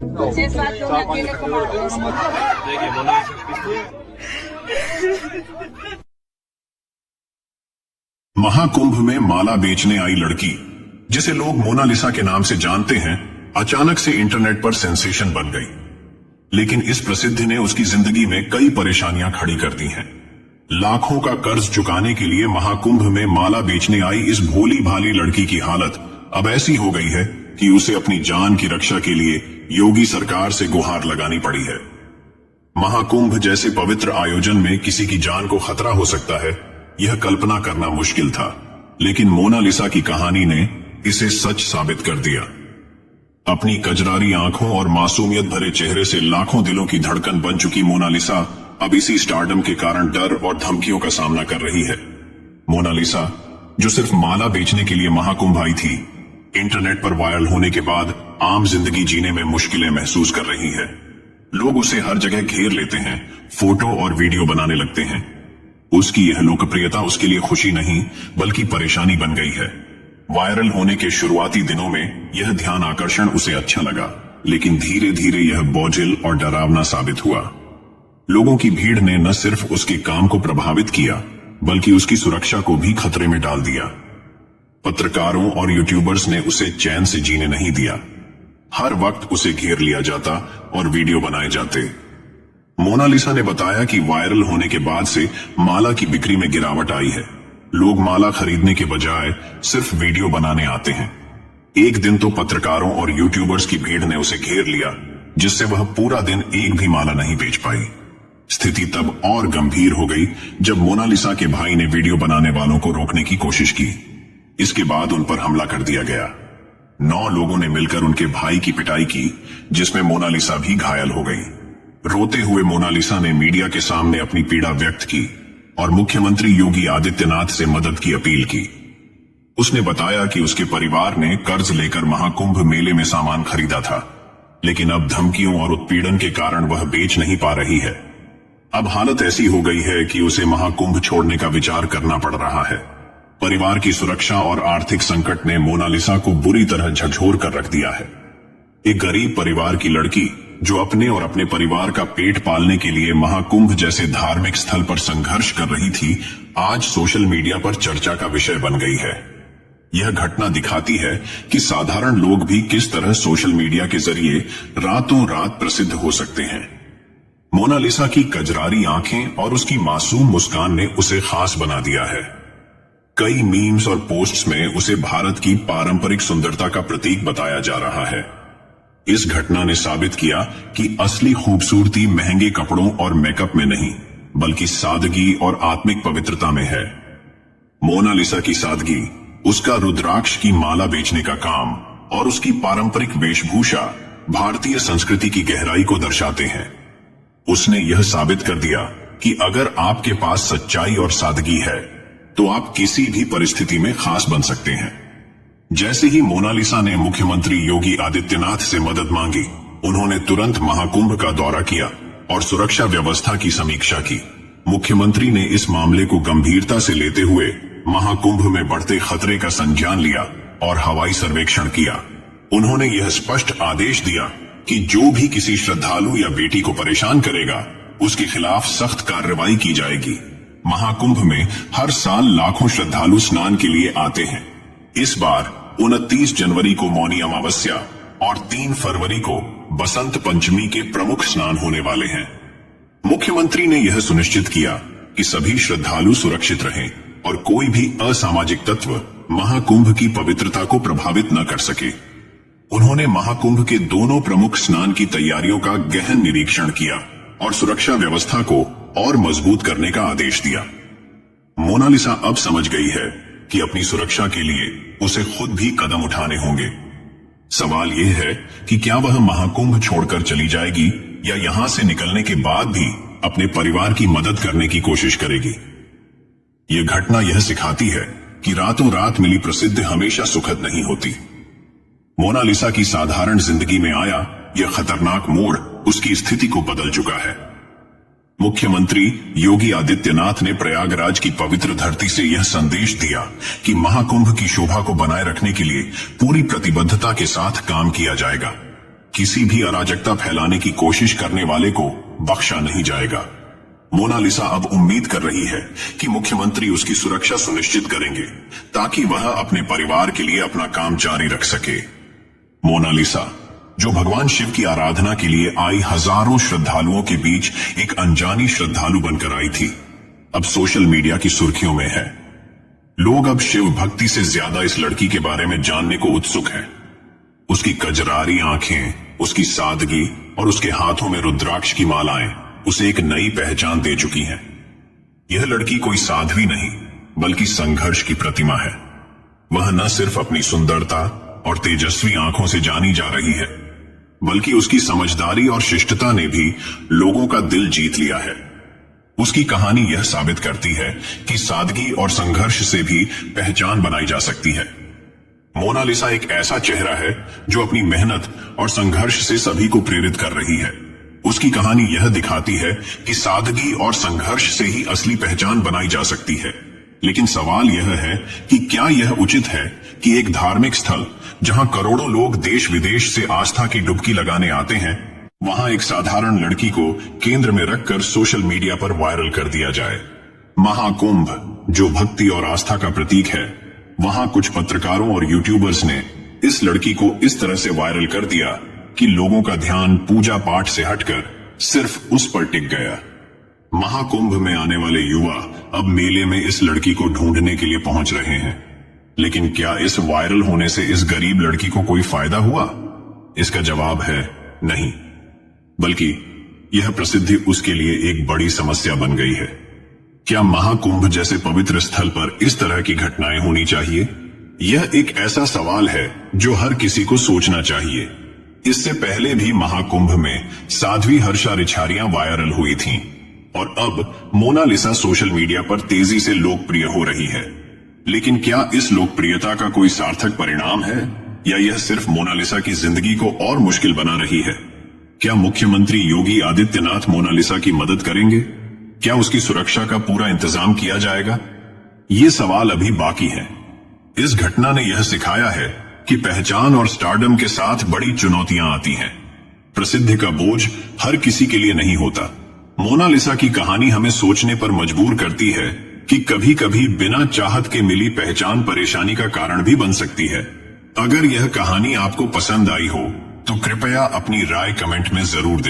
6-7 लोग अकेले को मार महाकुंभ में माला बेचने आई लड़की, जिसे लोग मोनालिसा के नाम से जानते हैं, अचानक से इंटरनेट पर सेंसेशन बन गई। लेकिन इस प्रसिद्धि ने उसकी जिंदगी में कई परेशानियां खड़ी कर दी हैं। लाखों का कर्ज चुकाने के लिए महाकुंभ में माला बेचने आई इस भोली भाली लड़की की हालत अब ऐसी हो गई है कि उसे अपनी जान की रक्षा के लिए योगी सरकार से गुहार लगानी पड़ी है। महाकुंभ जैसे पवित्र आयोजन में किसी की जान को खतरा हो सकता है, यह कल्पना करना मुश्किल था, लेकिन मोनालिसा की कहानी ने इसे सच साबित कर दिया। अपनी कजरारी आंखों और मासूमियत भरे चेहरे से लाखों दिलों की धड़कन बन चुकी मोनालिसा अब इसी स्टारडम के कारण डर और धमकियों का सामना कर रही है। मोनालिसा, जो सिर्फ माला बेचने के लिए महाकुंभ आई थी, इंटरनेट पर वायरल होने के बाद आम जिंदगी जीने में मुश्किलें महसूस कर रही है। लोग उसे हर जगह घेर लेते हैं, फोटो और वीडियो बनाने लगते हैं। उसकी यह लोकप्रियता उसके लिए खुशी नहीं बल्कि परेशानी बन गई है। वायरल होने के शुरुआती दिनों में यह ध्यान आकर्षण उसे अच्छा लगा, लेकिन धीरे धीरे यह बोझिल और डरावना साबित हुआ। लोगों की भीड़ ने न सिर्फ उसके काम को प्रभावित किया बल्कि उसकी सुरक्षा को भी खतरे में डाल दिया। पत्रकारों और यूट्यूबर्स ने उसे चैन से जीने नहीं दिया। हर वक्त उसे घेर लिया जाता और वीडियो बनाए जाते। मोनालिसा ने बताया कि वायरल होने के बाद से माला की बिक्री में गिरावट आई है। लोग माला खरीदने के बजाय सिर्फ वीडियो बनाने आते हैं। एक दिन तो पत्रकारों और यूट्यूबर्स की भीड़ ने उसे घेर लिया, जिससे वह पूरा दिन एक भी माला नहीं बेच पाई। स्थिति तब और गंभीर हो गई जब मोनालिसा के भाई ने वीडियो बनाने वालों को रोकने की कोशिश की। इसके बाद उन पर हमला कर दिया गया। 9 लोगों ने मिलकर उनके भाई की पिटाई की, जिसमें मोनालिसा भी घायल हो गई। रोते हुए मोनालिसा ने मीडिया के सामने अपनी पीड़ा व्यक्त की और मुख्यमंत्री योगी आदित्यनाथ से मदद की अपील की। उसने बताया कि उसके परिवार ने कर्ज लेकर महाकुंभ मेले में सामान खरीदा था, लेकिन अब धमकियों और उत्पीड़न के कारण वह बेच नहीं पा रही है। अब हालत ऐसी हो गई है कि उसे महाकुंभ छोड़ने का विचार करना पड़ रहा है। परिवार की सुरक्षा और आर्थिक संकट ने मोनालिसा को बुरी तरह झकझोर कर रख दिया है। एक गरीब परिवार की लड़की जो अपने और अपने परिवार का पेट पालने के लिए महाकुंभ जैसे धार्मिक स्थल पर संघर्ष कर रही थी, आज सोशल मीडिया पर चर्चा का विषय बन गई है। यह घटना दिखाती है कि साधारण लोग भी किस तरह सोशल मीडिया के जरिए रातों रात प्रसिद्ध हो सकते हैं। मोनालिसा की कजरारी आंखें और उसकी मासूम मुस्कान ने उसे खास बना दिया है। कई मीम्स और पोस्ट्स में उसे भारत की पारंपरिक सुंदरता का प्रतीक बताया जा रहा है। इस घटना ने साबित किया कि असली खूबसूरती महंगे कपड़ों और मेकअप में नहीं बल्कि सादगी और आत्मिक पवित्रता में है। मोनालिसा की सादगी, उसका रुद्राक्ष की माला बेचने का काम और उसकी पारंपरिक वेशभूषा भारतीय संस्कृति की गहराई को दर्शाते हैं। उसने यह साबित कर दिया कि अगर आपके पास सच्चाई और सादगी है तो आप किसी भी परिस्थिति में खास बन सकते हैं। जैसे ही मोनालिसा ने मुख्यमंत्री योगी आदित्यनाथ से मदद मांगी, उन्होंने तुरंत महाकुंभ का दौरा किया और सुरक्षा व्यवस्था की समीक्षा की। मुख्यमंत्री ने इस मामले को गंभीरता से लेते हुए महाकुंभ में बढ़ते खतरे का संज्ञान लिया और हवाई सर्वेक्षण किया। उन्होंने यह स्पष्ट आदेश दिया कि जो भी किसी श्रद्धालु या बेटी को परेशान करेगा, उसके खिलाफ सख्त कार्रवाई की जाएगी। महाकुंभ में हर साल लाखों श्रद्धालु स्नान के लिए आते हैं। इस बार 29 जनवरी को मौनी अमावस्या और 3 फरवरी को बसंत पंचमी के प्रमुख स्नान होने वाले हैं। मुख्यमंत्री ने यह सुनिश्चित किया कि सभी श्रद्धालु सुरक्षित रहें और कोई भी असामाजिक तत्व महाकुंभ की पवित्रता को प्रभावित न कर सके। उन्होंने महाकुंभ के दोनों प्रमुख स्नान की तैयारियों का गहन निरीक्षण किया और सुरक्षा व्यवस्था को और मजबूत करने का आदेश दिया। मोनालिसा अब समझ गई है कि अपनी सुरक्षा के लिए उसे खुद भी कदम उठाने होंगे। सवाल यह है कि क्या वह महाकुंभ छोड़कर चली जाएगी या यहां से निकलने के बाद भी अपने परिवार की मदद करने की कोशिश करेगी। यह घटना यह सिखाती है कि रातों रात मिली प्रसिद्धि हमेशा सुखद नहीं होती। मोनालिसा की साधारण जिंदगी में आया यह खतरनाक मोड़ उसकी स्थिति को बदल चुका है। मुख्यमंत्री योगी आदित्यनाथ ने प्रयागराज की पवित्र धरती से यह संदेश दिया कि महाकुंभ की शोभा को बनाए रखने के लिए पूरी प्रतिबद्धता के साथ काम किया जाएगा। किसी भी अराजकता फैलाने की कोशिश करने वाले को बख्शा नहीं जाएगा। मोनालिसा अब उम्मीद कर रही है कि मुख्यमंत्री उसकी सुरक्षा सुनिश्चित करेंगे ताकि वह अपने परिवार के लिए अपना काम जारी रख सके। मोनालिसा, जो भगवान शिव की आराधना के लिए आई हजारों श्रद्धालुओं के बीच एक अनजानी श्रद्धालु बनकर आई थी, अब सोशल मीडिया की सुर्खियों में है। लोग अब शिव भक्ति से ज्यादा इस लड़की के बारे में जानने को उत्सुक हैं। उसकी कजरारी आंखें, उसकी सादगी और उसके हाथों में रुद्राक्ष की मालाएं उसे एक नई पहचान दे चुकी हैं। यह लड़की कोई साध्वी नहीं बल्कि संघर्ष की प्रतिमा है। वह न सिर्फ अपनी सुंदरता और तेजस्वी आंखों से जानी जा रही है, बल्कि उसकी समझदारी और शिष्टता ने भी लोगों का दिल जीत लिया है। उसकी कहानी यह साबित करती है कि सादगी और संघर्ष से भी पहचान बनाई जा सकती है। मोनालिसा एक ऐसा चेहरा है जो अपनी मेहनत और संघर्ष से सभी को प्रेरित कर रही है। उसकी कहानी यह दिखाती है कि सादगी और संघर्ष से ही असली पहचान बनाई जा सकती है। लेकिन सवाल यह है कि क्या यह उचित है कि एक धार्मिक स्थल जहां करोड़ों लोग देश विदेश से आस्था की डुबकी लगाने आते हैं, वहां एक साधारण लड़की को केंद्र में रखकर सोशल मीडिया पर वायरल कर दिया जाए। महाकुंभ, जो भक्ति और आस्था का प्रतीक है, वहां कुछ पत्रकारों और यूट्यूबर्स ने इस लड़की को इस तरह से वायरल कर दिया कि लोगों का ध्यान पूजा पाठ से हटकर सिर्फ उस पर टिक गया। महाकुंभ में आने वाले युवा अब मेले में इस लड़की को ढूंढने के लिए पहुंच रहे हैं। लेकिन क्या इस वायरल होने से इस गरीब लड़की को कोई फायदा हुआ? इसका जवाब है नहीं, बल्कि यह प्रसिद्धि उसके लिए एक बड़ी समस्या बन गई है। क्या महाकुंभ जैसे पवित्र स्थल पर इस तरह की घटनाएं होनी चाहिए? यह एक ऐसा सवाल है जो हर किसी को सोचना चाहिए। इससे पहले भी महाकुंभ में साध्वी हर्षा रिछारियां वायरल हुई थीं, और अब मोनालिसा सोशल मीडिया पर तेजी से लोकप्रिय हो रही है। लेकिन क्या इस लोकप्रियता का कोई सार्थक परिणाम है, या यह सिर्फ मोनालिसा की जिंदगी को और मुश्किल बना रही है? क्या मुख्यमंत्री योगी आदित्यनाथ मोनालिसा की मदद करेंगे? क्या उसकी सुरक्षा का पूरा इंतजाम किया जाएगा? ये सवाल अभी बाकी है। इस घटना ने यह सिखाया है कि पहचान और स्टारडम के साथ बड़ी चुनौतियां आती हैं। प्रसिद्धि का बोझ हर किसी के लिए नहीं होता। मोनालिसा की कहानी हमें सोचने पर मजबूर करती है कि कभी कभी बिना चाहत के मिली पहचान परेशानी का कारण भी बन सकती है। अगर यह कहानी आपको पसंद आई हो तो कृपया अपनी राय कमेंट में जरूर दें।